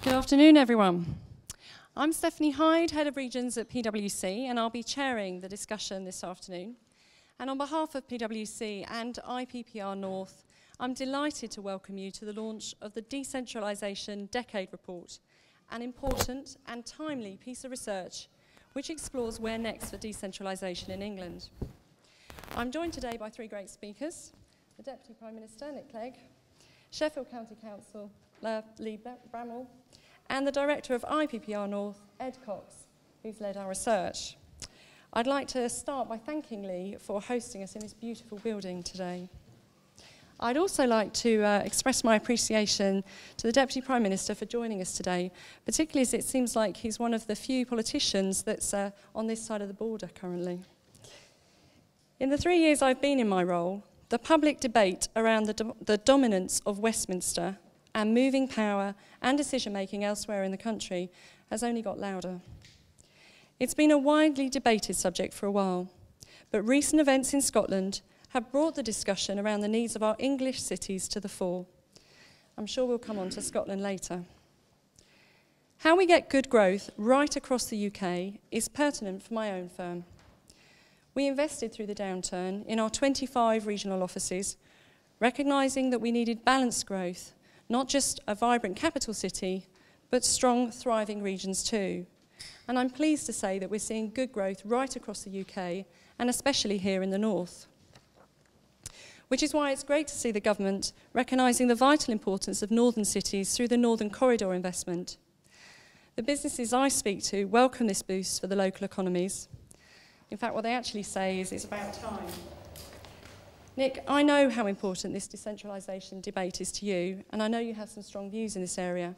Good afternoon, everyone. I'm Stephanie Hyde, Head of Regions at PwC, and I'll be chairing the discussion this afternoon. And on behalf of PwC and IPPR North, I'm delighted to welcome you to the launch of the Decentralisation Decade Report, an important and timely piece of research which explores where next for decentralisation in England. I'm joined today by three great speakers: the Deputy Prime Minister, Nick Clegg, Sheffield County Council, Lee Bramall, and the Director of IPPR North, Ed Cox, who's led our research. I'd like to start by thanking Lee for hosting us in this beautiful building today. I'd also like to express my appreciation to the Deputy Prime Minister for joining us today, particularly as it seems like he's one of the few politicians that's on this side of the border currently. In the 3 years I've been in my role, the public debate around the dominance of Westminster and moving power and decision-making elsewhere in the country has only got louder. It's been a widely debated subject for a while, but recent events in Scotland have brought the discussion around the needs of our English cities to the fore. I'm sure we'll come on to Scotland later. How we get good growth right across the UK is pertinent for my own firm. We invested through the downturn in our 25 regional offices, recognising that we needed balanced growth, not just a vibrant capital city, but strong, thriving regions too. And I'm pleased to say that we're seeing good growth right across the UK, and especially here in the north. Which is why it's great to see the government recognising the vital importance of northern cities through the Northern Corridor investment. The businesses I speak to welcome this boost for the local economies. In fact, what they actually say is it's about time. Nick, I know how important this decentralisation debate is to you, and I know you have some strong views in this area.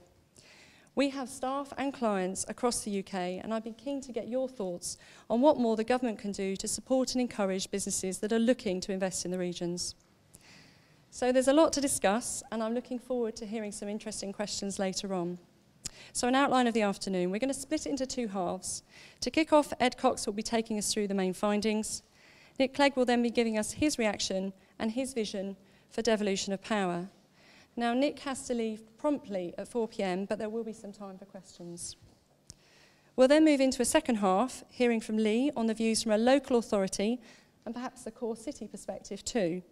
We have staff and clients across the UK, and I'd be keen to get your thoughts on what more the government can do to support and encourage businesses that are looking to invest in the regions. So there's a lot to discuss, and I'm looking forward to hearing some interesting questions later on. So an outline of the afternoon, we're going to split it into two halves. To kick off, Ed Cox will be taking us through the main findings. Nick Clegg will then be giving us his reaction and his vision for devolution of power. Now, Nick has to leave promptly at 4 p.m, but there will be some time for questions. We'll then move into a second half, hearing from Lee on the views from a local authority and perhaps the core city perspective too.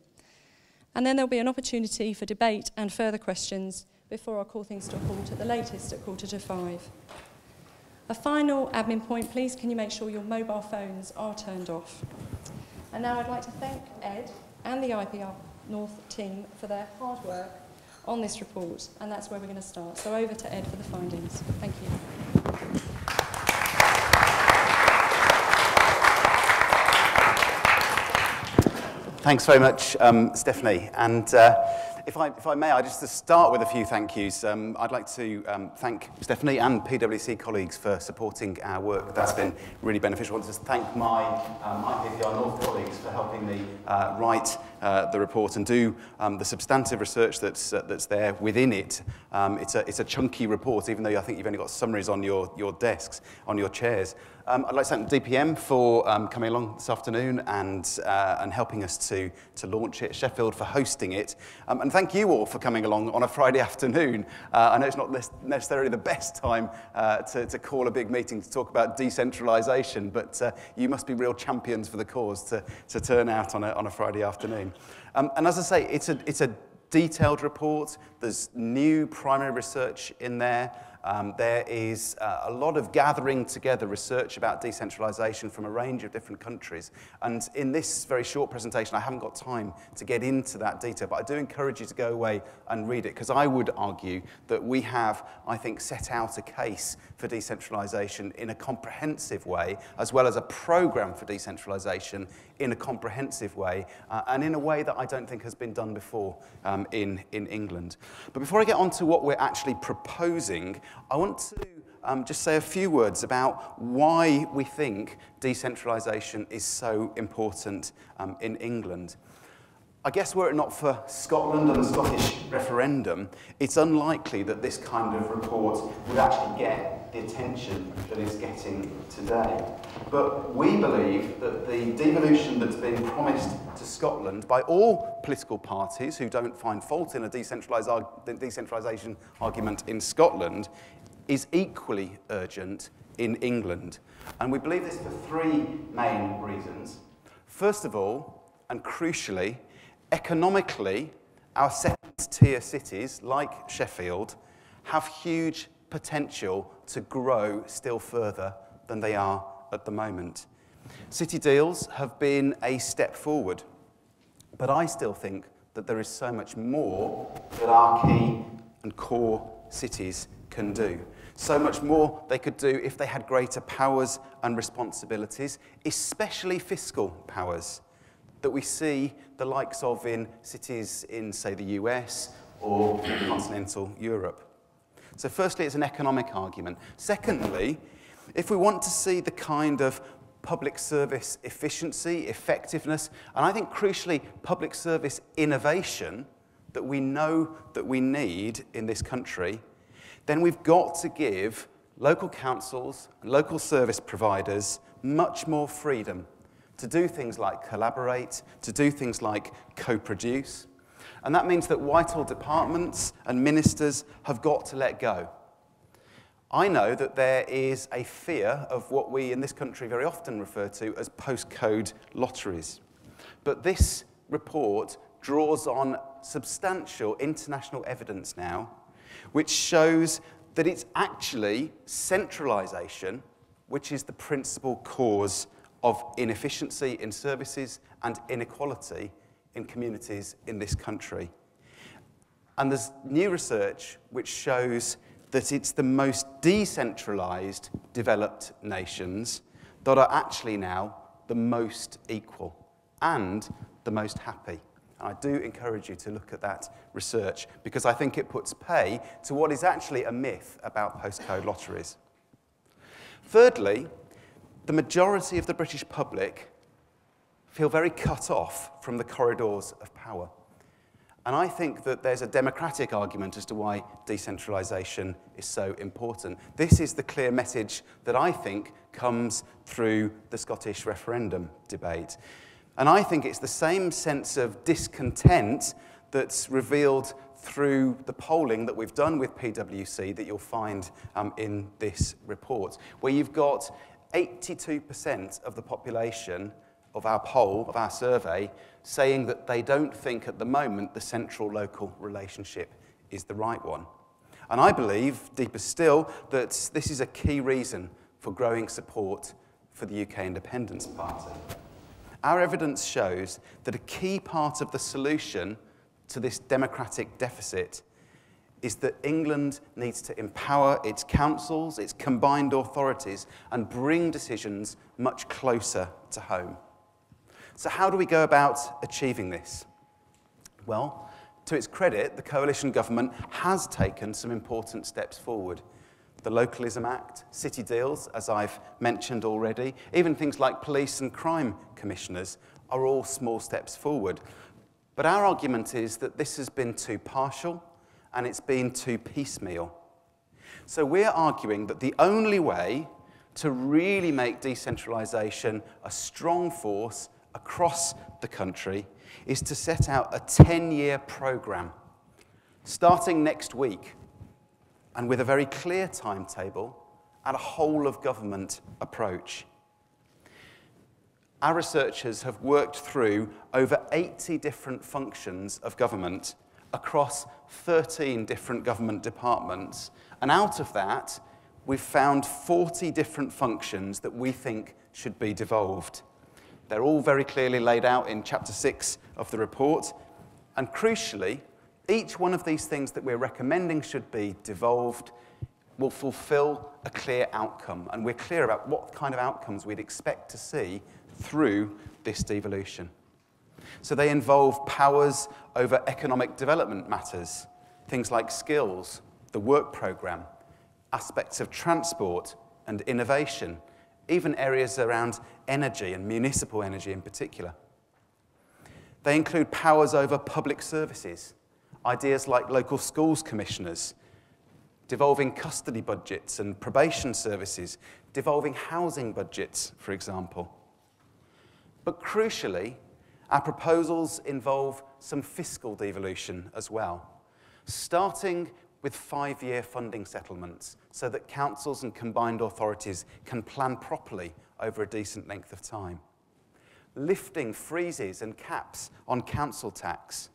And then there'll be an opportunity for debate and further questions before I call things to a halt at the latest at 4:45. A final admin point, please, can you make sure your mobile phones are turned off? And now I'd like to thank Ed and the IPPR North team for their hard work on this report, and that's where we're going to start. So over to Ed for the findings. Thank you. Thanks very much, Stephanie. And if I may, I just to start with a few thank yous. I'd like to thank Stephanie and PwC colleagues for supporting our work. That's been really beneficial. I want to thank my IPPR North colleagues for helping me write the report and do the substantive research that's there within it. It's a chunky report, even though I think you've only got summaries on your desks, on your chairs. I'd like to thank DPM for coming along this afternoon and helping us to launch it, Sheffield for hosting it, and thank you all for coming along on a Friday afternoon. I know it's not necessarily the best time to call a big meeting to talk about decentralisation, but you must be real champions for the cause to turn out on a Friday afternoon. And as I say, it's a detailed report. There's new primary research in there. There is a lot of gathering together research about decentralisation from a range of different countries. And in this very short presentation, I haven't got time to get into that detail, but I do encourage you to go away and read it, because I would argue that we have, I think, set out a case for decentralisation in a comprehensive way, as well as a programme for decentralisation in a comprehensive way, and in a way that I don't think has been done before in England. But before I get on to what we're actually proposing, I want to just say a few words about why we think decentralisation is so important in England. I guess were it not for Scotland and the Scottish referendum, it's unlikely that this kind of report would actually get the attention that it's getting today. But we believe that the devolution that's been promised to Scotland by all political parties who don't find fault in a decentralisation argument in Scotland is equally urgent in England. And we believe this for three main reasons. First of all, and crucially, economically, our second-tier cities, like Sheffield, have huge potential to grow still further than they are at the moment. City deals have been a step forward, but I still think that there is so much more that our key and core cities can do. So much more they could do if they had greater powers and responsibilities, especially fiscal powers, that we see the likes of in cities in, say, the US or continental Europe. So firstly, it's an economic argument. Secondly, if we want to see the kind of public service efficiency, effectiveness, and I think crucially public service innovation that we know that we need in this country, then we've got to give local councils and local service providers much more freedom to do things like collaborate, to do things like co-produce. And that means that Whitehall departments and ministers have got to let go. I know that there is a fear of what we in this country very often refer to as postcode lotteries. But this report draws on substantial international evidence now, which shows that it's actually centralisation which is the principal cause of inefficiency in services and inequality in communities in this country. And there's new research which shows that it's the most decentralised developed nations that are actually now the most equal and the most happy. And I do encourage you to look at that research because I think it puts pay to what is actually a myth about postcode lotteries. Thirdly, the majority of the British public feel very cut off from the corridors of power. And I think that there's a democratic argument as to why decentralisation is so important. This is the clear message that I think comes through the Scottish referendum debate. And I think it's the same sense of discontent that's revealed through the polling that we've done with PwC that you'll find in this report, where you've got 82% of the population of our poll, of our survey, saying that they don't think at the moment the central-local relationship is the right one. And I believe, deeper still, that this is a key reason for growing support for the UK Independence Party. Our evidence shows that a key part of the solution to this democratic deficit is that England needs to empower its councils, its combined authorities, and bring decisions much closer to home. So how do we go about achieving this? Well, to its credit, the coalition government has taken some important steps forward. The Localism Act, city deals, as I've mentioned already, even things like police and crime commissioners are all small steps forward. But our argument is that this has been too partial and it's been too piecemeal. So we're arguing that the only way to really make decentralisation a strong force across the country is to set out a 10-year programme, starting next week, and with a very clear timetable and a whole-of-government approach. Our researchers have worked through over 80 different functions of government across 13 different government departments, and out of that, we've found 40 different functions that we think should be devolved. They're all very clearly laid out in Chapter 6 of the report, and crucially, each one of these things that we're recommending should be devolved will fulfill a clear outcome, and we're clear about what kind of outcomes we'd expect to see through this devolution. So they involve powers over economic development matters, things like skills, the work programme, aspects of transport and innovation, even areas around energy and municipal energy in particular. They include powers over public services, ideas like local schools commissioners, devolving custody budgets and probation services, devolving housing budgets, for example. But crucially, our proposals involve some fiscal devolution as well, starting with 5-year funding settlements so that councils and combined authorities can plan properly over a decent length of time. Lifting freezes and caps on council tax,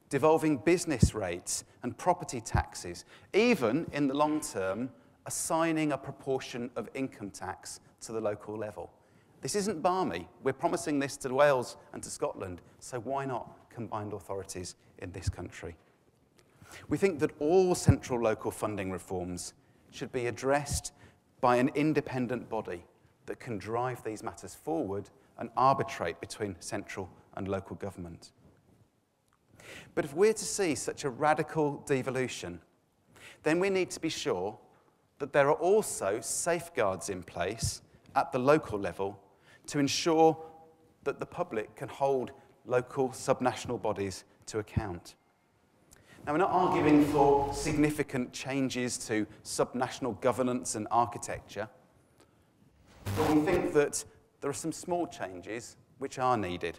devolving business rates and property taxes, even in the long term, assigning a proportion of income tax to the local level. This isn't balmy. We're promising this to Wales and to Scotland, so why not combined authorities in this country? We think that all central local funding reforms should be addressed by an independent body that can drive these matters forward and arbitrate between central and local government. But if we're to see such a radical devolution, then we need to be sure that there are also safeguards in place at the local level to ensure that the public can hold local subnational bodies to account. Now, we're not arguing for significant changes to subnational governance and architecture, but we think that there are some small changes which are needed.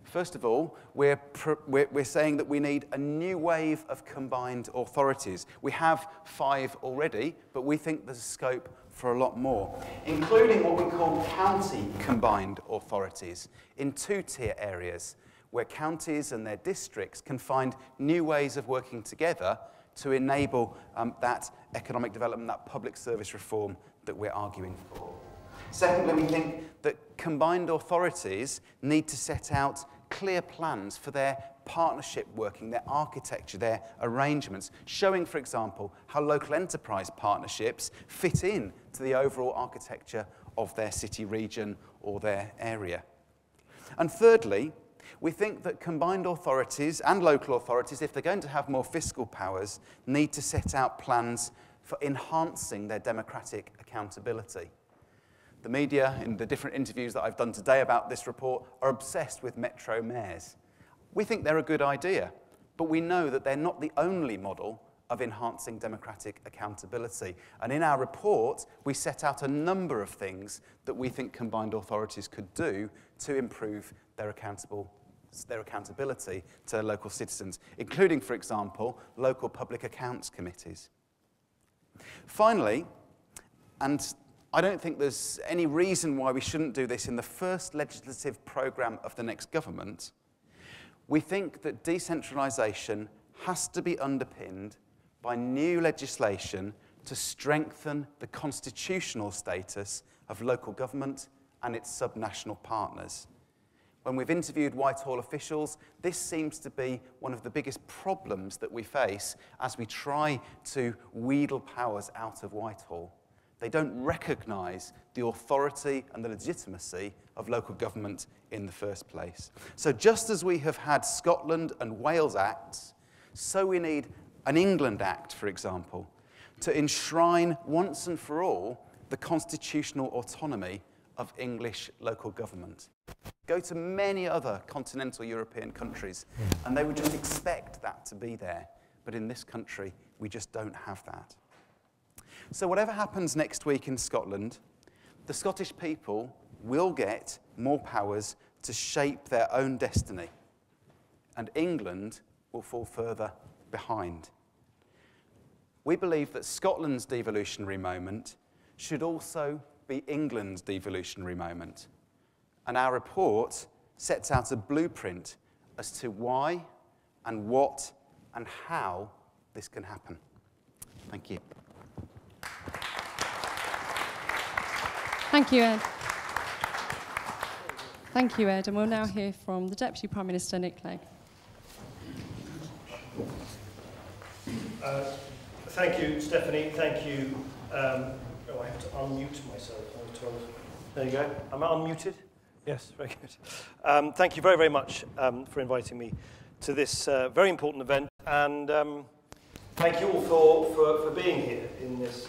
First of all, we're saying that we need a new wave of combined authorities. We have 5 already, but we think there's scope for a lot more, including what we call county combined authorities in 2-tier areas, where counties and their districts can find new ways of working together to enable that economic development, that public service reform that we're arguing for. Secondly, we think that combined authorities need to set out clear plans for their partnership working, their architecture, their arrangements, showing, for example, how local enterprise partnerships fit in to the overall architecture of their city region or their area. And thirdly, we think that combined authorities and local authorities, if they're going to have more fiscal powers, need to set out plans for enhancing their democratic accountability. The media, in the different interviews that I've done today about this report, are obsessed with metro mayors. We think they're a good idea, but we know that they're not the only model of enhancing democratic accountability. And in our report, we set out a number of things that we think combined authorities could do to improve their accountability to local citizens, including, for example, local public accounts committees. Finally, and I don't think there's any reason why we shouldn't do this in the first legislative programme of the next government, we think that decentralisation has to be underpinned by new legislation to strengthen the constitutional status of local government and its subnational partners. When we've interviewed Whitehall officials, this seems to be one of the biggest problems that we face as we try to wheedle powers out of Whitehall. They don't recognise the authority and the legitimacy of local government in the first place. So just as we have had Scotland and Wales Acts, so we need an England Act, for example, to enshrine once and for all the constitutional autonomy of English local government. Go to many other continental European countries, and they would just expect that to be there. But in this country, we just don't have that. So whatever happens next week in Scotland, the Scottish people will get more powers to shape their own destiny, and England will fall further behind. We believe that Scotland's devolutionary moment should also be England's devolutionary moment, and our report sets out a blueprint as to why and what and how this can happen. Thank you. Thank you, Ed. Thank you, Ed. And we'll now hear from the Deputy Prime Minister, Nick Clegg. Thank you, Stephanie. Thank you. Oh, I have to unmute myself. There you go. Am I unmuted? Yes, very good. Thank you very, very much for inviting me to this very important event. And thank you all for being here in this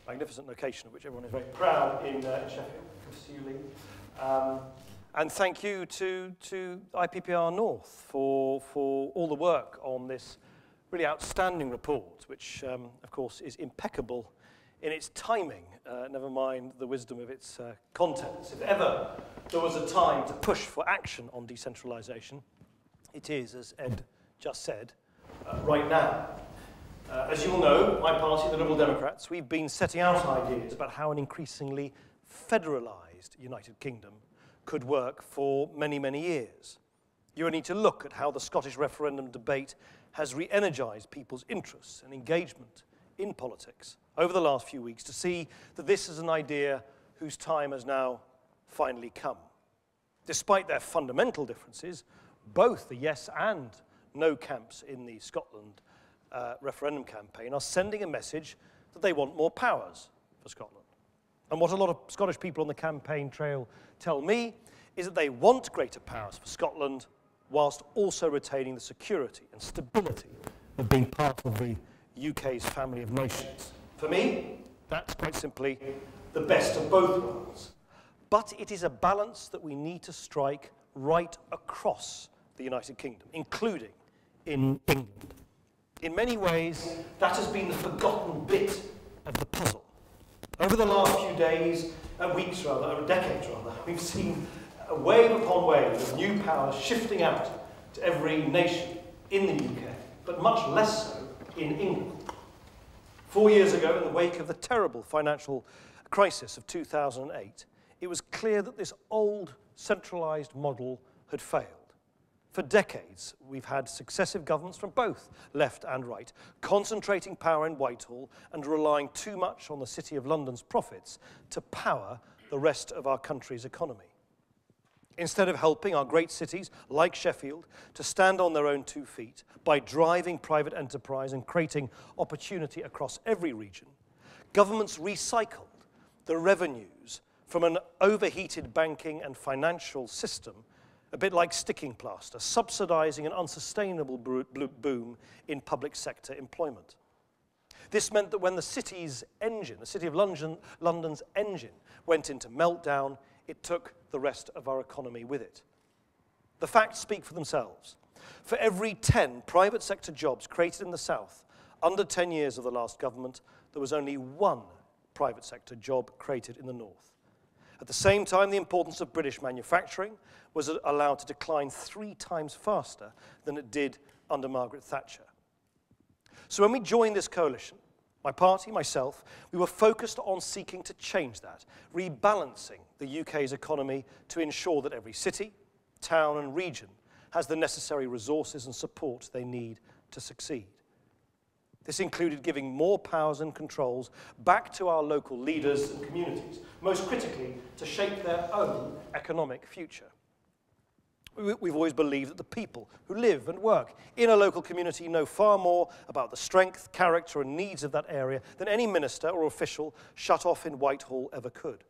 magnificent location, of which everyone is very proud in Sheffield. Good to see you, Lee. And thank you to IPPR North for all the work on this really outstanding report, which, of course, is impeccable in its timing, never mind the wisdom of its contents. If ever there was a time to push for action on decentralisation, it is, as Ed just said, right now. As you all know, my party, the Liberal Democrats, we've been setting out ideas about how an increasingly federalised United Kingdom could work for many, many years. You only need to look at how the Scottish referendum debate has re-energised people's interests and engagement in politics over the last few weeks to see that this is an idea whose time has now finally come. Despite their fundamental differences, both the yes and no camps in the Scotland referendum campaign are sending a message that they want more powers for Scotland. And what a lot of Scottish people on the campaign trail tell me is that they want greater powers for Scotland whilst also retaining the security and stability of being part of the UK's family of nations. For me, that's quite simply the best of both worlds. But it is a balance that we need to strike right across the United Kingdom, including in England. In many ways, that has been the forgotten bit of the puzzle. Over the last few days, weeks rather, or decades rather, we've seen a wave upon wave of new powers shifting out to every nation in the UK, but much less so in England. 4 years ago, in the wake of the terrible financial crisis of 2008, it was clear that this old centralised model had failed. For decades, we've had successive governments from both left and right, concentrating power in Whitehall and relying too much on the City of London's profits to power the rest of our country's economy. Instead of helping our great cities, like Sheffield, to stand on their own 2 feet by driving private enterprise and creating opportunity across every region, governments recycled the revenues from an overheated banking and financial system, a bit like sticking plaster, subsidising an unsustainable boom in public sector employment. This meant that when the city's engine, the City of London's engine, went into meltdown, it took the rest of our economy with it. The facts speak for themselves. For every 10 private sector jobs created in the South, under 10 years of the last government, there was only 1 private sector job created in the North. At the same time, the importance of British manufacturing was allowed to decline 3 times faster than it did under Margaret Thatcher. So when we joined this coalition, my party, myself, we were focused on seeking to change that, rebalancing the UK's economy to ensure that every city, town and region has the necessary resources and support they need to succeed. This included giving more powers and controls back to our local leaders and communities, most critically, to shape their own economic future. We've always believed that the people who live and work in a local community know far more about the strength, character and needs of that area than any minister or official shut off in Whitehall ever could.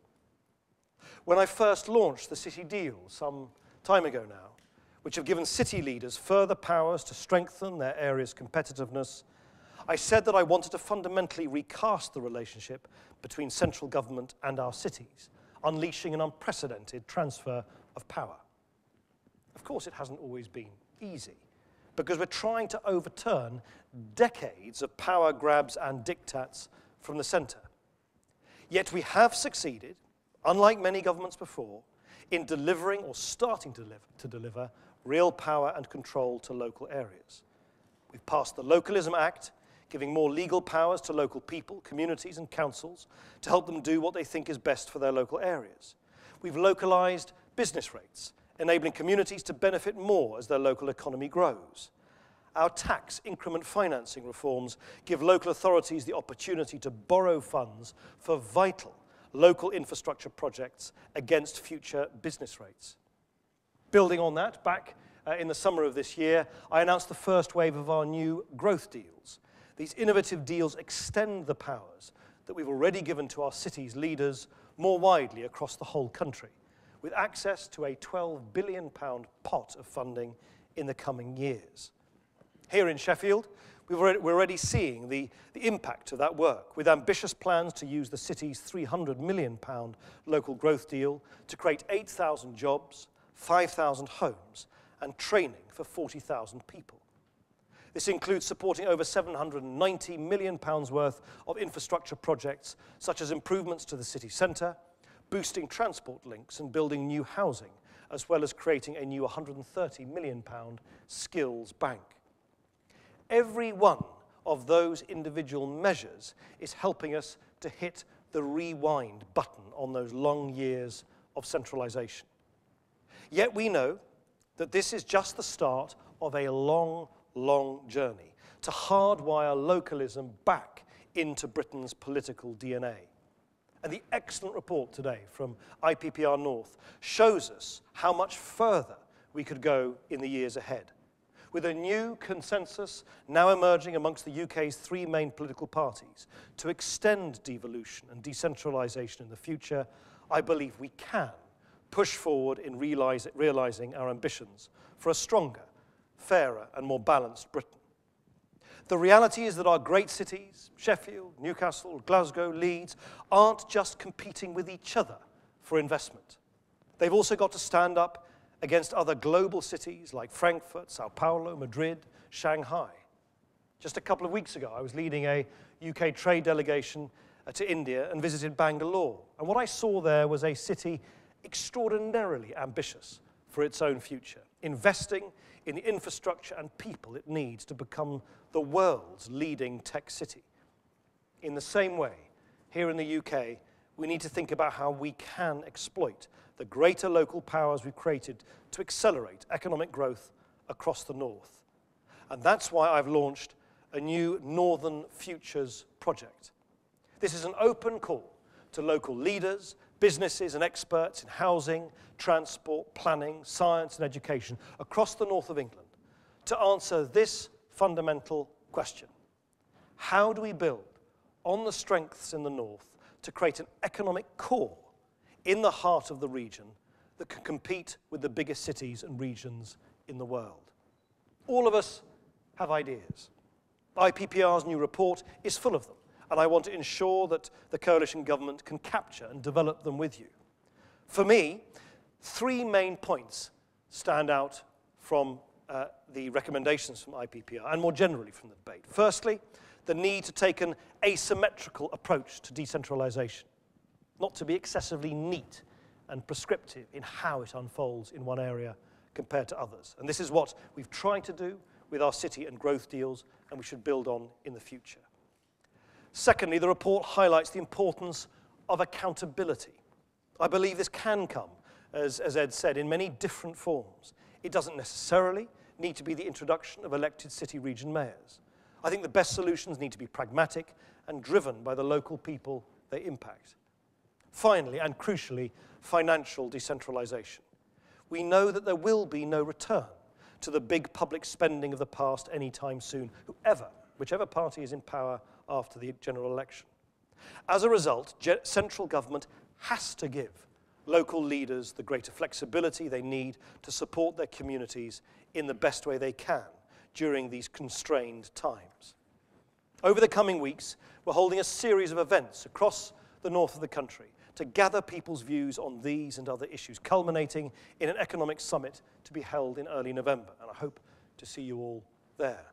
When I first launched the City Deals some time ago now, which have given city leaders further powers to strengthen their area's competitiveness, I said that I wanted to fundamentally recast the relationship between central government and our cities, unleashing an unprecedented transfer of power. Of course, it hasn't always been easy, because we're trying to overturn decades of power grabs and diktats from the centre. Yet we have succeeded, unlike many governments before, in delivering or starting to deliver real power and control to local areas. We've passed the Localism Act, giving more legal powers to local people, communities and councils to help them do what they think is best for their local areas. We've localised business rates, enabling communities to benefit more as their local economy grows. Our tax increment financing reforms give local authorities the opportunity to borrow funds for vital local infrastructure projects against future business rates. Building on that, back in the summer of this year, I announced the first wave of our new growth deals. These innovative deals extend the powers that we've already given to our cities' leaders more widely across the whole country, with access to a £12 billion pot of funding in the coming years. Here in Sheffield, we're already seeing the impact of that work, with ambitious plans to use the city's £300 million local growth deal to create 8,000 jobs, 5,000 homes, and training for 40,000 people. This includes supporting over £790 million worth of infrastructure projects, such as improvements to the city centre, boosting transport links and building new housing, as well as creating a new £130 million skills bank. Every one of those individual measures is helping us to hit the rewind button on those long years of centralisation. Yet we know that this is just the start of a long, long journey to hardwire localism back into Britain's political DNA. And the excellent report today from IPPR North shows us how much further we could go in the years ahead. With a new consensus now emerging amongst the UK's three main political parties to extend devolution and decentralisation in the future, I believe we can push forward in realising our ambitions for a stronger, fairer and more balanced Britain. The reality is that our great cities, Sheffield, Newcastle, Glasgow, Leeds, aren't just competing with each other for investment. They've also got to stand up against other global cities like Frankfurt, Sao Paulo, Madrid, Shanghai. Just a couple of weeks ago, I was leading a UK trade delegation to India and visited Bangalore. And what I saw there was a city extraordinarily ambitious for its own future, investing in the infrastructure and people it needs to become the world's leading tech city. In the same way, here in the UK, we need to think about how we can exploit the greater local powers we've created to accelerate economic growth across the north. And that's why I've launched a new Northern Futures project. This is an open call to local leaders, businesses and experts in housing, transport, planning, science and education across the north of England to answer this fundamental question. How do we build on the strengths in the north to create an economic core in the heart of the region that can compete with the biggest cities and regions in the world? All of us have ideas. IPPR's new report is full of them, and I want to ensure that the coalition government can capture and develop them with you. For me, three main points stand out from the recommendations from IPPR and more generally from the debate. Firstly, the need to take an asymmetrical approach to decentralisation, not to be excessively neat and prescriptive in how it unfolds in one area compared to others. And this is what we've tried to do with our city and growth deals, and we should build on in the future. Secondly, the report highlights the importance of accountability. I believe this can come, as Ed said, in many different forms. It doesn't necessarily need to be the introduction of elected city region mayors. I think the best solutions need to be pragmatic and driven by the local people they impact. Finally, and crucially, financial decentralisation. We know that there will be no return to the big public spending of the past anytime soon, whichever party is in power after the general election. As a result, central government has to give local leaders the greater flexibility they need to support their communities in the best way they can during these constrained times. Over the coming weeks, we're holding a series of events across the north of the country to gather people's views on these and other issues, culminating in an economic summit to be held in early November, and I hope to see you all there.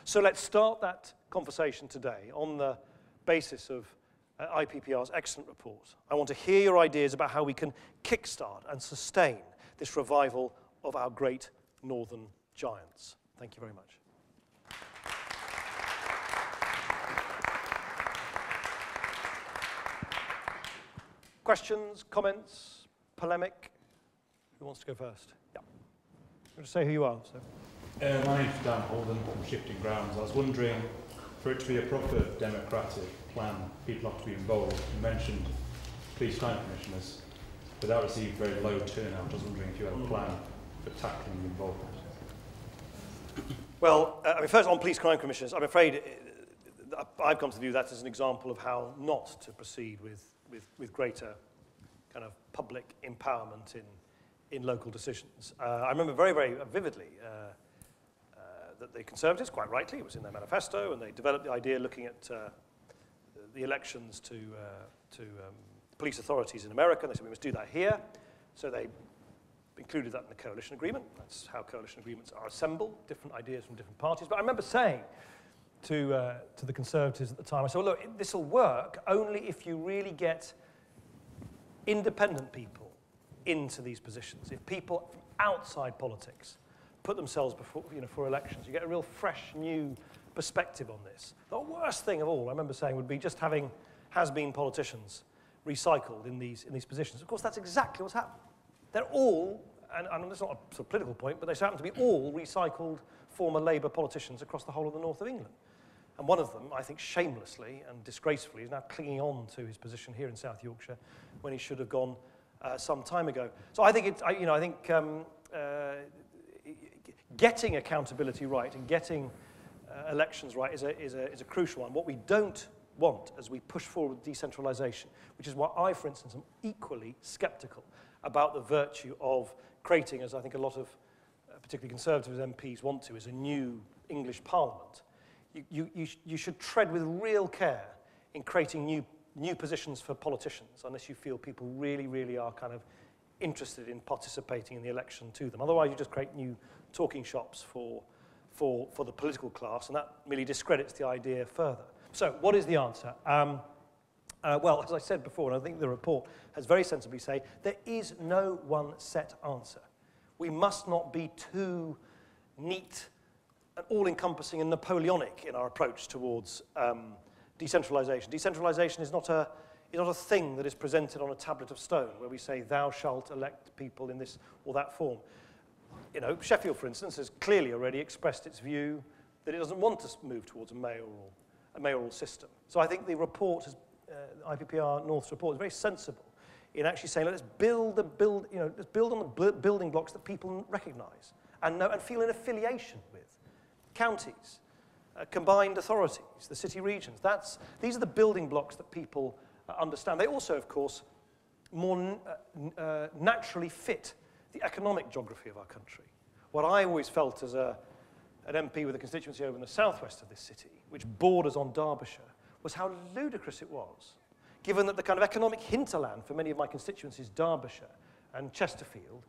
So let's start that conversation today on the basis of IPPR's excellent report. I want to hear your ideas about how we can kickstart and sustain this revival of our great northern giants. Thank you very much. Questions, comments, polemic? Who wants to go first? Yeah. I'm going to say who you are. So. My name's Dan Holden from Shifting Grounds. I was wondering, for it to be a proper democratic plan, people have to be involved. You mentioned police crime commissioners, but that received very low turnout. I was wondering if you had a plan for tackling the involvement. Well, first on police crime commissioners, I'm afraid I've come to view that as an example of how not to proceed with greater kind of public empowerment in local decisions. I remember very, very vividly that the Conservatives, quite rightly, it was in their manifesto, and they developed the idea looking at the elections to police authorities in America, and they said we must do that here. So they included that in the coalition agreement. That's how coalition agreements are assembled, different ideas from different parties. But I remember saying to the Conservatives at the time, I said, well, look, this will work only if you really get independent people into these positions. If people outside politics put themselves before, for elections, you get a real fresh, new perspective on this. The worst thing of all, I remember saying, would be just having has-been politicians recycled in these positions. Of course, that's exactly what's happened. They're all, and it's not a sort of political point, but they happen to be all recycled former Labour politicians across the whole of the north of England. And one of them, I think shamelessly and disgracefully, is now clinging on to his position here in South Yorkshire when he should have gone some time ago. So I think getting accountability right and getting elections right is a crucial one. What we don't want as we push forward decentralisation, which is why I, for instance, am equally sceptical about the virtue of creating, as I think a lot of particularly Conservative MPs want to, is a new English Parliament. You should tread with real care in creating new positions for politicians, unless you feel people really, really are kind of interested in participating in the election to them. Otherwise, you just create new talking shops for the political class, and that really discredits the idea further. So, what is the answer? Well, as I said before, and I think the report has very sensibly said, there is no one set answer. We must not be too neat and all-encompassing and Napoleonic in our approach towards decentralisation. Decentralisation is not a thing that is presented on a tablet of stone, where we say, thou shalt elect people in this or that form. Sheffield, for instance, has clearly already expressed its view that it doesn't want to move towards a mayoral system. So I think the report, IPPR North's report, is very sensible in actually saying, let's build on the building blocks that people recognise and know and feel an affiliation with. Counties, combined authorities, the city regions. These are the building blocks that people understand. They also, of course, more naturally fit the economic geography of our country. What I always felt as an MP with a constituency over in the southwest of this city, which borders on Derbyshire, was how ludicrous it was, given that the kind of economic hinterland for many of my constituencies, Derbyshire and Chesterfield,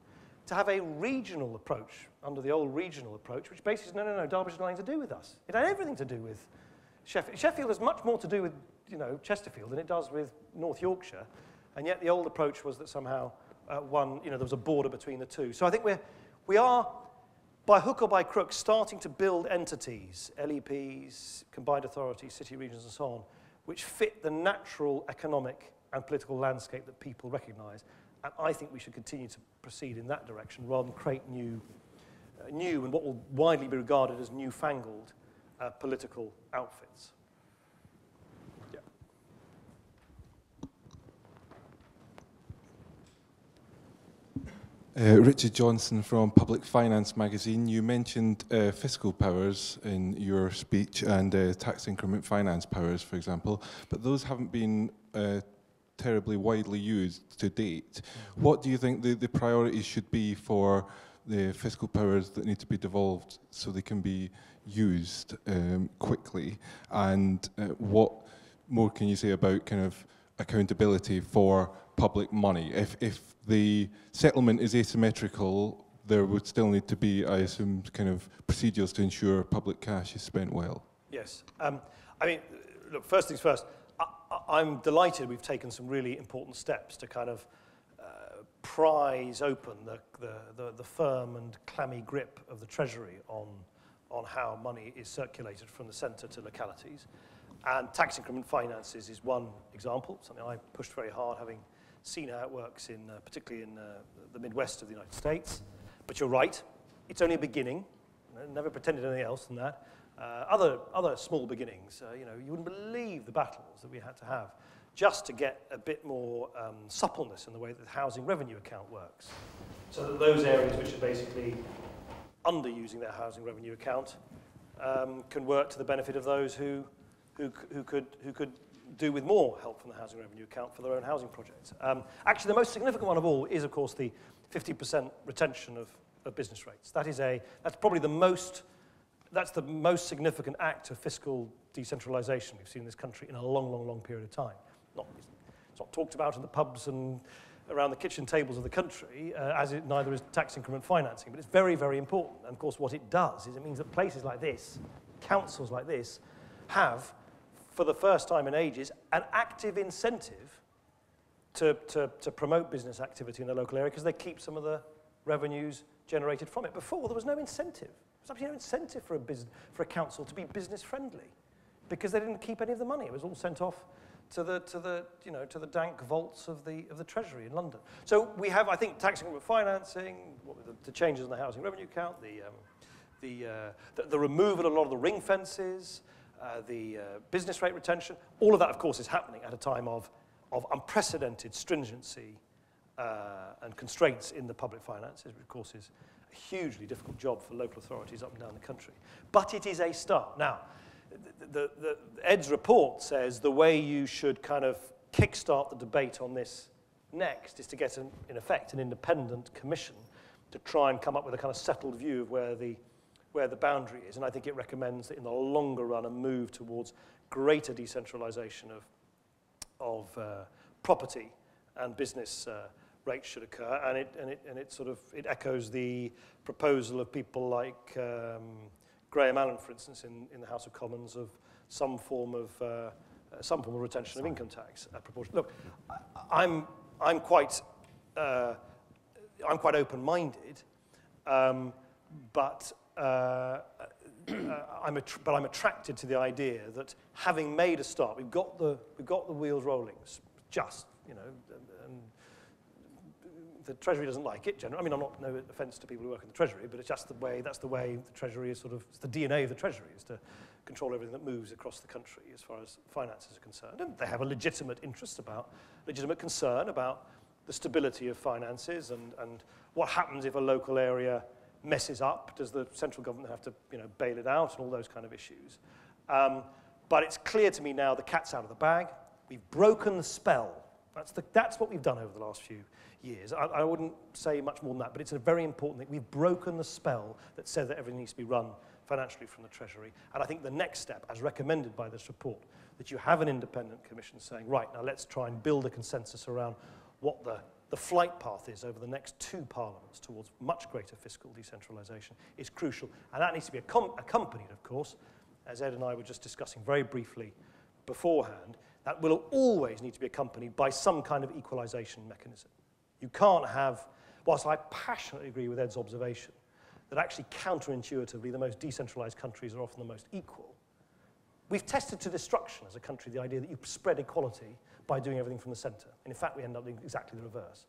to have a regional approach, under the old regional approach, which basically says, no, Derbyshire has nothing to do with us. It had everything to do with Sheffield. Sheffield has much more to do with, Chesterfield than it does with North Yorkshire, and yet the old approach was that somehow there was a border between the two. So I think we are, by hook or by crook, starting to build entities, LEPs, combined authorities, city regions, and so on, which fit the natural economic and political landscape that people recognise. And I think we should continue to proceed in that direction rather than create new and what will widely be regarded as newfangled political outfits. Richard Johnson from Public Finance magazine. You mentioned fiscal powers in your speech and tax increment finance powers, for example, but those haven't been terribly widely used to date. What do you think the priorities should be for the fiscal powers that need to be devolved so they can be used quickly? And what more can you say about kind of accountability for public money? If the settlement is asymmetrical, there would still need to be, I assume, kind of procedures to ensure public cash is spent well. Yes. Look, first things first, I'm delighted we've taken some really important steps to kind of prise open the firm and clammy grip of the Treasury on how money is circulated from the centre to localities. And tax increment finances is one example, something I pushed very hard, having seen how it works, particularly in the Midwest of the United States. But you're right, it's only a beginning. Never pretended anything else than that. Other small beginnings, you wouldn't believe the battles that we had to have just to get a bit more suppleness in the way that the housing revenue account works. So that those areas which are basically underusing their housing revenue account can work to the benefit of those who could do with more help from the housing revenue account for their own housing projects. Actually, the most significant one of all is, of course, the 50% retention of business rates. That's probably the most significant act of fiscal decentralisation we've seen in this country in a long, long, long period of time. It's not talked about in the pubs and around the kitchen tables of the country, as it neither is tax increment financing. But it's very, very important. And of course, what it does is it means that places like this, councils like this, have, for the first time in ages, an active incentive to promote business activity in the local area because they keep some of the revenues generated from it. Before, there was no incentive. There was absolutely no incentive for a council to be business friendly because they didn't keep any of the money. It was all sent off to the dank vaults of the Treasury in London. So we have, I think, tax increment financing, the changes in the housing revenue account, the removal of a lot of the ring fences, the business rate retention. All of that, of course, is happening at a time of unprecedented stringency and constraints in the public finances, which, of course, is a hugely difficult job for local authorities up and down the country. But it is a start. Now, Ed's report says the way you should kind of kickstart the debate on this next is to get, in effect, an independent commission to try and come up with a kind of settled view of where the boundary is. And I think it recommends that in the longer run a move towards greater decentralisation of property and business rates should occur. And it echoes the proposal of people like Graham Allen, for instance, in the House of Commons, of some form of retention of income tax proportion. Look, I'm quite open-minded, but I'm attracted to the idea that having made a start, we've got the wheels rolling. Just, and the Treasury doesn't like it generally. I mean, I'm not, no offence to people who work in the Treasury, but it's just that's the way the Treasury is it's the DNA of the Treasury is to control everything that moves across the country as far as finances are concerned. And they have a legitimate concern about the stability of finances and what happens if a local area messes up. Does the central government have to, bail it out and all those kind of issues? But it's clear to me now the cat's out of the bag. We've broken the spell. That's what we've done over the last few years. I wouldn't say much more than that, but it's a very important thing. We've broken the spell that said that everything needs to be run financially from the Treasury. And I think the next step, as recommended by this report, that you have an independent commission saying, right, now let's try and build a consensus around what the flight path is over the next 2 parliaments towards much greater fiscal decentralisation is crucial. And that needs to be accompanied, of course, as Ed and I were just discussing very briefly beforehand, that will always need to be accompanied by some kind of equalisation mechanism. You can't have, whilst I passionately agree with Ed's observation, that actually counterintuitively the most decentralised countries are often the most equal. We've tested to destruction as a country the idea that you spread equality by doing everything from the centre. And in fact, we end up doing exactly the reverse.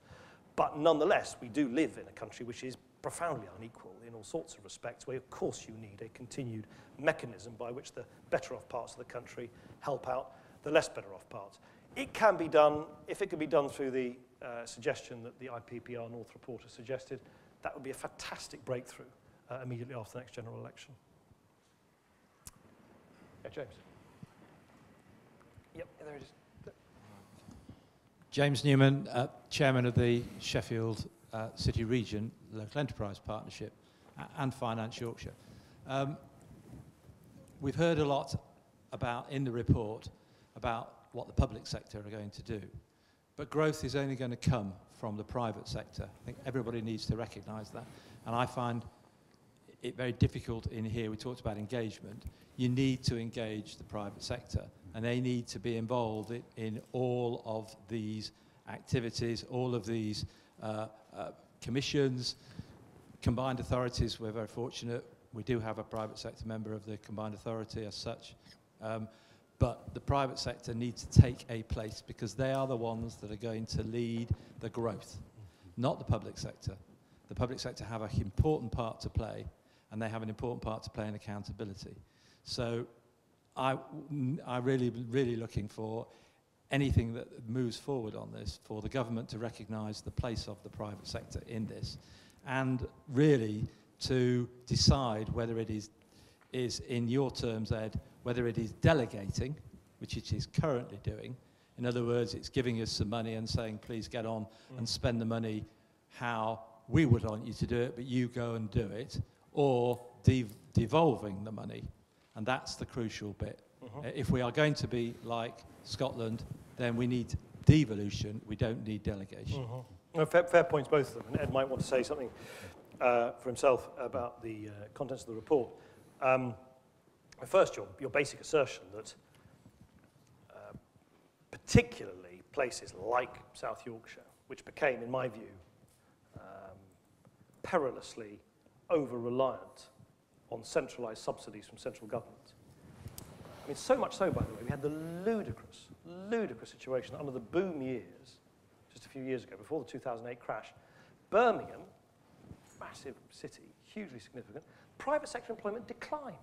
But nonetheless, we do live in a country which is profoundly unequal in all sorts of respects, where of course you need a continued mechanism by which the better off parts of the country help out the less better off parts. It can be done, if it can be done through the suggestion that the IPPR North report has suggested, that would be a fantastic breakthrough immediately after the next general election. Yeah, James. Yep, there it is. James Newman, Chairman of the Sheffield City Region Local Enterprise Partnership and Finance Yorkshire. We've heard a lot in the report about what the public sector are going to do. But growth is only going to come from the private sector. I think everybody needs to recognise that. And I find it very difficult in here. We talked about engagement. You need to engage the private sector, and they need to be involved in all of these activities, all of these commissions, combined authorities. We're very fortunate. We do have a private sector member of the combined authority as such. But the private sector needs to take a place because they are the ones that are going to lead the growth, not the public sector. The public sector have an important part to play, and they have an important part to play in accountability. So I'm really looking for anything that moves forward on this, for the government to recognise the place of the private sector in this, and really to decide whether it is in your terms, Ed, whether it is delegating, which it is currently doing. In other words, it's giving us some money and saying, please get on and spend the money how we would want you to do it, but you go and do it, or devolving the money. And that's the crucial bit. If we are going to be like Scotland, then we need devolution, we don't need delegation. No, fair points, both of them. And Ed might want to say something for himself about the contents of the report. First, your basic assertion that particularly places like South Yorkshire, which became, in my view, perilously over-reliant on centralised subsidies from central government. I mean, so much so, by the way, we had the ludicrous situation that under the boom years, just a few years ago, before the 2008 crash, Birmingham, massive city, hugely significant, private sector employment declined.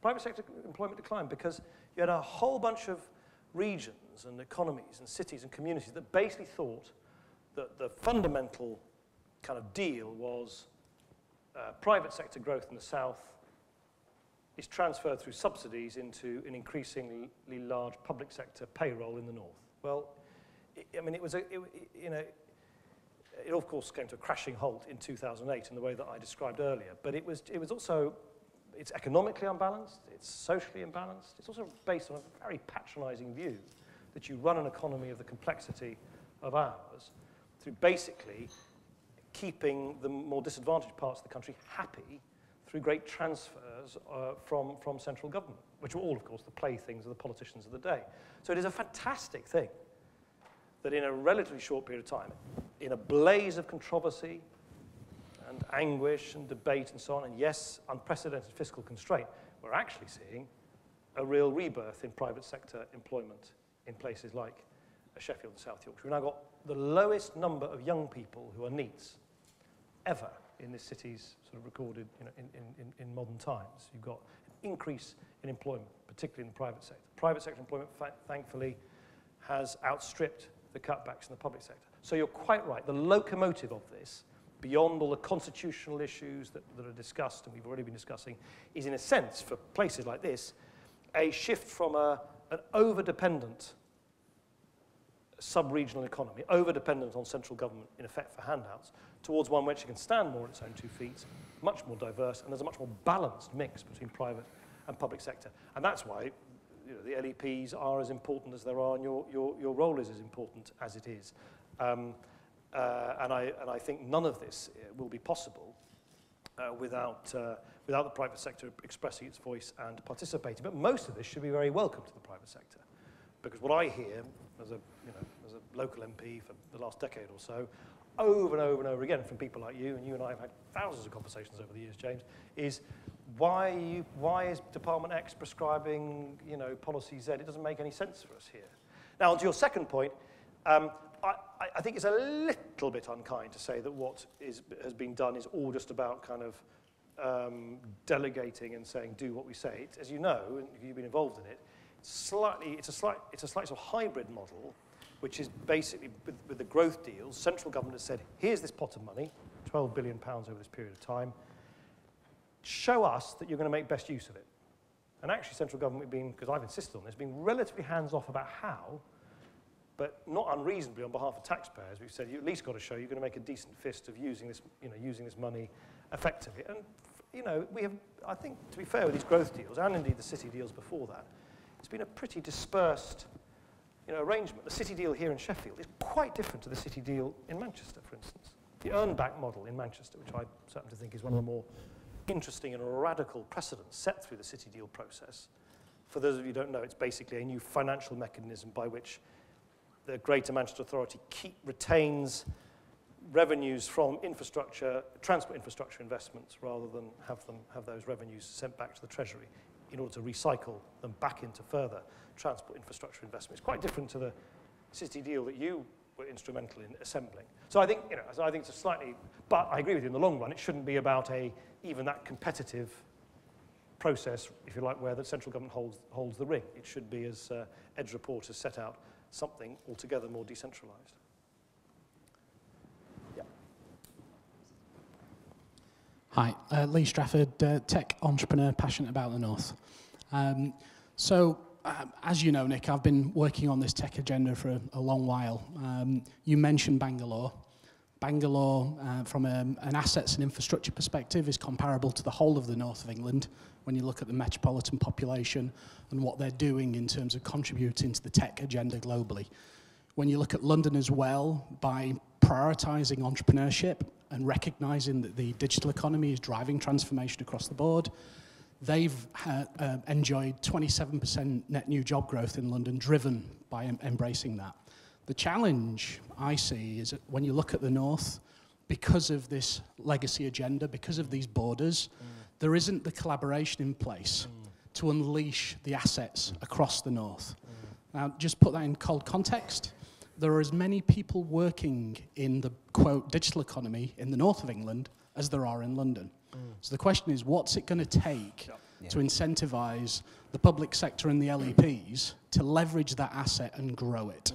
Private sector employment declined because you had a whole bunch of regions and economies and cities and communities that basically thought that the fundamental kind of deal was private sector growth in the south is transferred through subsidies into an increasingly large public sector payroll in the north. Well, it of course came to a crashing halt in 2008 in the way that I described earlier, but it was also, it's economically unbalanced, it's socially imbalanced, it's also based on a very patronizing view that you run an economy of the complexity of ours through basically keeping the more disadvantaged parts of the country happy through great transfers from central government, which were all, of course, the playthings of the politicians of the day. So it is a fantastic thing that in a relatively short period of time, in a blaze of controversy and anguish and debate and so on, and yes, unprecedented fiscal constraint, we're actually seeing a real rebirth in private sector employment in places like Sheffield and South Yorkshire. We've now got the lowest number of young people who are NEETs ever in this city's sort of recorded, in modern times. You've got an increase in employment, particularly in the private sector. Private sector employment, thankfully, has outstripped the cutbacks in the public sector. So you're quite right. The locomotive of this, beyond all the constitutional issues that are discussed and we've already been discussing, is in a sense, for places like this, a shift from an over-dependent sub-regional economy, over-dependent on central government, in effect, for handouts, towards one which it can stand more on its own 2 feet, much more diverse, and there's a much more balanced mix between private and public sector. And that's why the LEPs are as important as there are, and your role is as important as it is. And I think none of this will be possible without the private sector expressing its voice and participating. But most of this should be very welcome to the private sector, because what I hear as a local MP for the last decade or so, over and over and over again from people like you, and you and I have had thousands of conversations over the years, James, is why is Department X prescribing policy Z? It doesn't make any sense for us here. Now, to your second point, I think it's a little bit unkind to say that what has been done is all just about kind of delegating and saying do what we say. As you know, and you've been involved in it, it's a slight sort of hybrid model, which is basically with the growth deals, central government has said, here's this pot of money, £12 billion over this period of time. Show us that you're going to make best use of it. And actually, central government, because I've insisted on this, being relatively hands-off about how, but not unreasonably on behalf of taxpayers. We've said you at least got to show you're going to make a decent fist of using this, using this money effectively. And we have, I think, to be fair with these growth deals, and indeed the city deals before that, it's been a pretty dispersed arrangement. The city deal here in Sheffield is quite different to the city deal in Manchester, for instance. The earn-back model in Manchester, which I certainly think is one of the more interesting and radical precedents set through the city deal process. For those of you who don't know, it's basically a new financial mechanism by which the Greater Manchester Authority retains revenues from infrastructure, transport infrastructure investments, rather than have those revenues sent back to the Treasury in order to recycle them back into further transport infrastructure investment. It's quite different to the city deal that you were instrumental in assembling. So I think, I think it's a slightly, but I agree with you, in the long run, it shouldn't be about even that competitive process, if you like, where the central government holds the ring. It should be, as Ed's report has set out, something altogether more decentralised. Yeah. Hi, Lee Strafford, tech entrepreneur, passionate about the North. As you know, Nick, I've been working on this tech agenda for a long while. You mentioned Bangalore. Bangalore, from an assets and infrastructure perspective, is comparable to the whole of the north of England when you look at the metropolitan population and what they're doing in terms of contributing to the tech agenda globally. When you look at London as well, by prioritising entrepreneurship and recognising that the digital economy is driving transformation across the board, they've enjoyed 27% net new job growth in London, driven by embracing that. The challenge I see is that when you look at the north, because of this legacy agenda, because of these borders, there isn't the collaboration in place to unleash the assets across the north. Now, just put that in cold context. There are as many people working in the, quote, digital economy in the north of England as there are in London. So the question is, what's it going to take to incentivise the public sector and the LEPs to leverage that asset and grow it?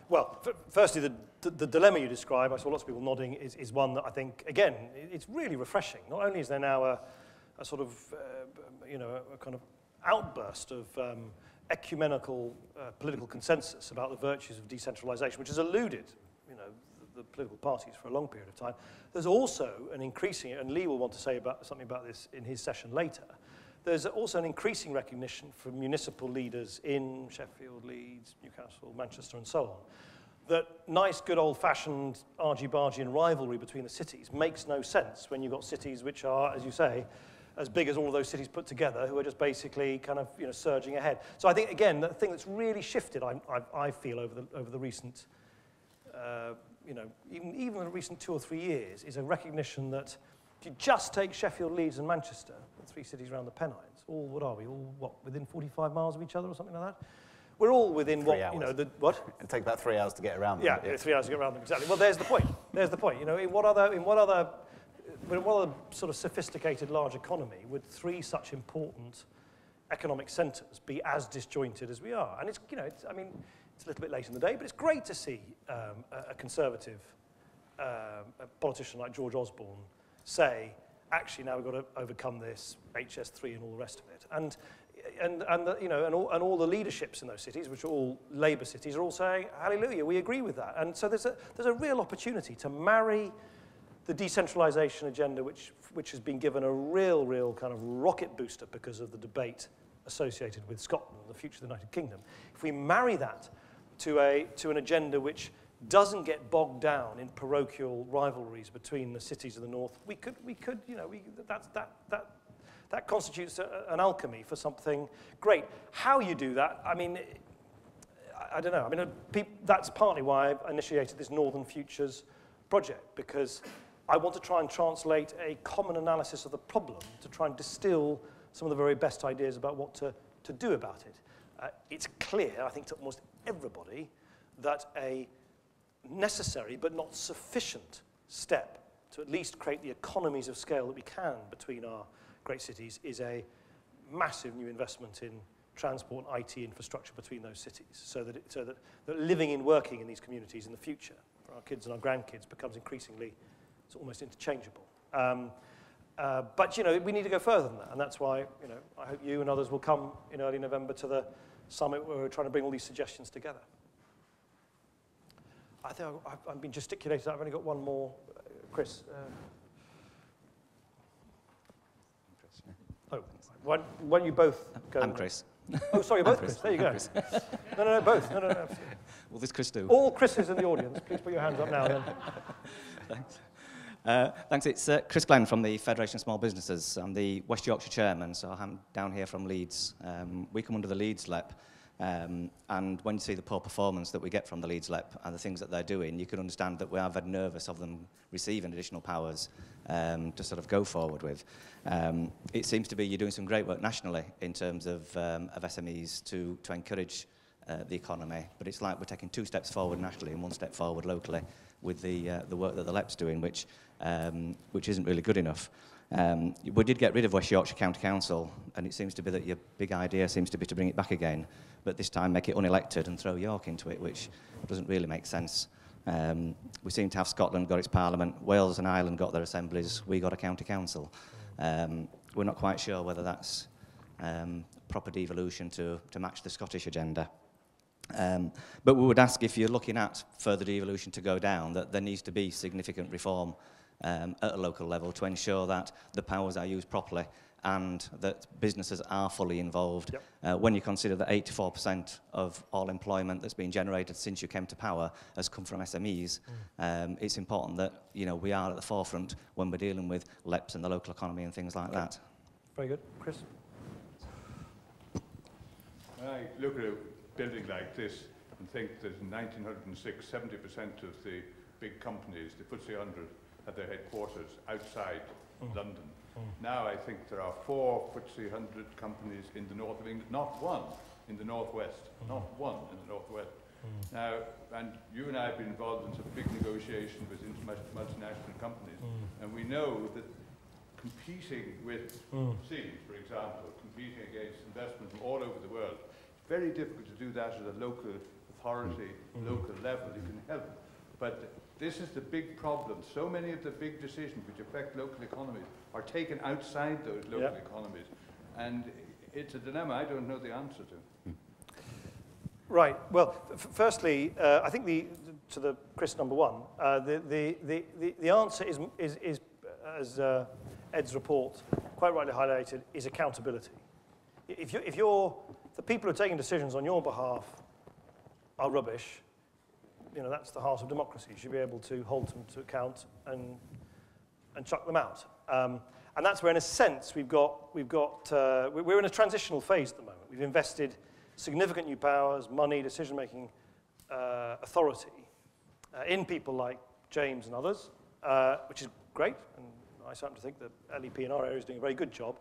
Well, firstly, the dilemma you describe, I saw lots of people nodding, is one that I think, again, it's really refreshing. Not only is there now a sort of, you know, a kind of outburst of ecumenical political consensus about the virtues of decentralisation, which has eluded, you know, the political parties for a long period of time. There's also an increasing, and Lee will want to say something about this in his session later, there's also an increasing recognition from municipal leaders in Sheffield, Leeds, Newcastle, Manchester, and so on, that nice, good old-fashioned argy-bargy rivalry between the cities makes no sense when you've got cities which are, as you say, as big as all of those cities put together, who are just basically kind of, you know, surging ahead. So I think, again, the thing that's really shifted, I feel, over the recent, you know, even the recent 2 or 3 years, is a recognition that if you just take Sheffield, Leeds, and Manchester, the 3 cities around the Pennines, all, what are we, all, what, within 45 miles of each other or something like that? We're all within 3 hours. You know, what? It'll take about 3 hours to get around them. Yeah, 3 hours to get around them, exactly. Well, there's the point. There's the point. You know, in what other sort of sophisticated large economy would 3 such important economic centres be as disjointed as we are? And it's, you know, I mean, it's a little bit late in the day, but it's great to see a conservative a politician like George Osborne say, actually, now we've got to overcome this HS3 and all the rest of it. And you know, and all the leaderships in those cities, which are all Labour cities, are all saying, hallelujah, we agree with that. And so there's a real opportunity to marry the decentralisation agenda, which has been given a real kind of rocket booster because of the debate associated with Scotland and the future of the United Kingdom. If we marry that to an agenda which doesn't get bogged down in parochial rivalries between the cities of the north, we could, you know, that constitutes an alchemy for something great. How you do that, I mean, I don't know. I mean, that's partly why I initiated this Northern Futures project, because I want to try and translate a common analysis of the problem to try and distill some of the very best ideas about what to do about it. It's clear, I think, to almost everybody that a necessary but not sufficient step to at least create the economies of scale that we can between our great cities is a massive new investment in transport and IT infrastructure between those cities, so that living and working in these communities in the future for our kids and our grandkids becomes increasingly, it's almost interchangeable. But, you know, we need to go further than that, and that's why, you know, I hope you and others will come in early November to the summit where we're trying to bring all these suggestions together. I think I've been gesticulated. I've only got one more. Chris. Oh, why don't you both go? I'm Chris. Oh, sorry, both Chris. There you go. Chris. No, both. No, absolutely. Will this Chris do? All Chris's in the audience, please put your hands up now then. Thanks. Thanks. It's Chris Glenn from the Federation of Small Businesses. I'm the West Yorkshire chairman, so I'm down here from Leeds. We come under the Leeds LEP. And when you see the poor performance that we get from the Leeds LEP and the things that they're doing, you can understand that we are very nervous of them receiving additional powers to sort of go forward with. It seems to be you're doing some great work nationally in terms of SMEs to encourage the economy, but it's like we're taking 2 steps forward nationally and 1 step forward locally with the work that the LEP's doing, which isn't really good enough. We did get rid of West Yorkshire County Council, and it seems to be that your big idea seems to be to bring it back again, but this time make it unelected and throw York into it, which doesn't really make sense. We seem to have Scotland got its parliament, Wales and Ireland got their assemblies, we got a county council. We're not quite sure whether that's proper devolution to match the Scottish agenda. But we would ask, if you're looking at further devolution to go down, that there needs to be significant reform at a local level to ensure that the powers are used properly and that businesses are fully involved. Yep. When you consider that 84% of all employment that's been generated since you came to power has come from SMEs, it's important that we are at the forefront when we're dealing with LEPs and the local economy and things like that. Very good. Chris? When I look at a building like this and think that in 1906, 70% of the big companies, the FTSE 100, had their headquarters outside London. Now I think there are 4 FTSE 100 companies in the north of England, not one in the northwest, not one in the northwest. Now, and you and I have been involved in some big negotiation with multinational companies, and we know that competing with Siemens, for example, competing against investment from all over the world, it's very difficult to do that at a local authority, local level. You can help, but this is the big problem. So many of the big decisions which affect local economies are taken outside those local economies. And it's a dilemma I don't know the answer to. Right. Well, firstly, I think to the Chris number one, the answer is as Ed's report quite rightly highlighted, is accountability. If the people who are taking decisions on your behalf are rubbish, that's the heart of democracy. You should be able to hold them to account and chuck them out. And that's where, in a sense, we're in a transitional phase at the moment. We've invested significant new powers, money, decision-making authority in people like James and others, which is great. And I certainly think that LEP in our area is doing a very good job.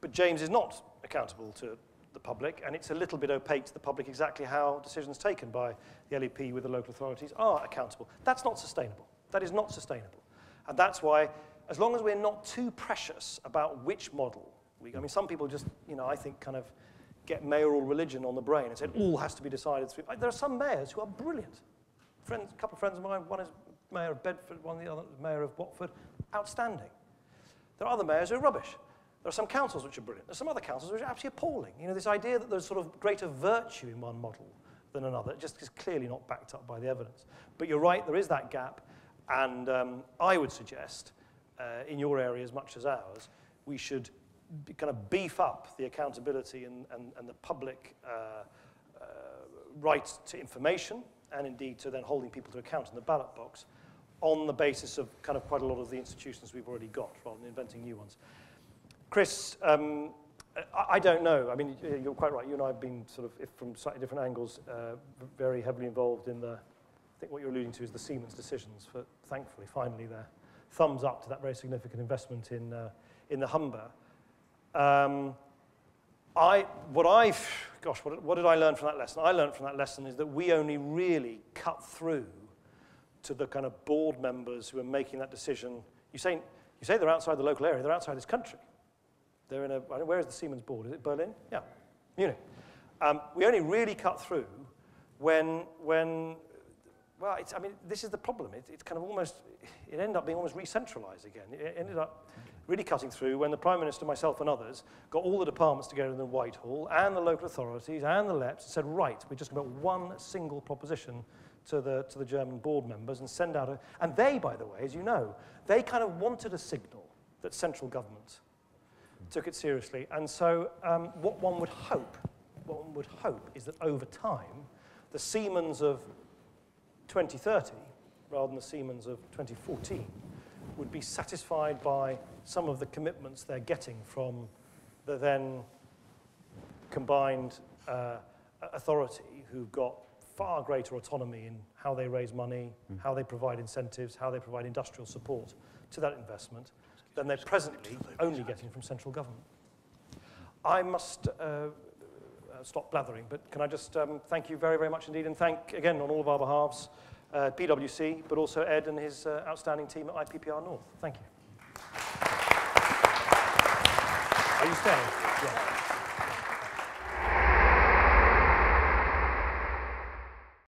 But James is not accountable to the public, and it's a little bit opaque to the public exactly how decisions taken by the LEP with the local authorities are accountable. That's not sustainable. That is not sustainable. And that's why, as long as we're not too precious about which model, some people just, I think, kind of get mayoral religion on the brain and say it all has to be decided through. There are some mayors who are brilliant. A couple of friends of mine, one is mayor of Bedford, one the other is mayor of Watford, outstanding. There are other mayors who are rubbish. There are some councils which are brilliant. There are some other councils which are absolutely appalling. This idea that there's sort of greater virtue in one model than another just is clearly not backed up by the evidence. But you're right, there is that gap, and I would suggest, in your area as much as ours, we should kind of beef up the accountability and the public right to information, and indeed to then holding people to account in the ballot box, on the basis of kind of quite a lot of the institutions we've already got, rather than inventing new ones. Chris, I don't know. I mean, you're quite right. You and I have been sort of, from slightly different angles, very heavily involved in I think what you're alluding to is the Siemens decisions, but thankfully, finally, their thumbs up to that very significant investment in the Humber. What did I learn from that lesson? I learned from that lesson is that we only really cut through to the kind of board members who are making that decision. You say they're outside the local area, they're outside this country. They're in where is the Siemens board? Is it Berlin? Yeah, Munich. We only really cut through when this is the problem. It's kind of almost, it ended up being almost re-centralized again. It ended up really cutting through when the Prime Minister, myself and others, got all the departments together in the Whitehall and the local authorities and the LEPs and said, right, we're just going to put one single proposition to the German board members and send out and they, by the way, as you know, they kind of wanted a signal that central government took it seriously. And so what one would hope is that over time, the Siemens of 2030, rather than the Siemens of 2014, would be satisfied by some of the commitments they're getting from the then combined authority, who've got far greater autonomy in how they raise money, how they provide incentives, how they provide industrial support to that investment, than they're presently only getting from central government. I must stop blathering, but can I just thank you very, very much indeed, and thank, again, on all of our behalves, PwC, but also Ed and his outstanding team at IPPR North. Thank you. Are you staying? Yeah.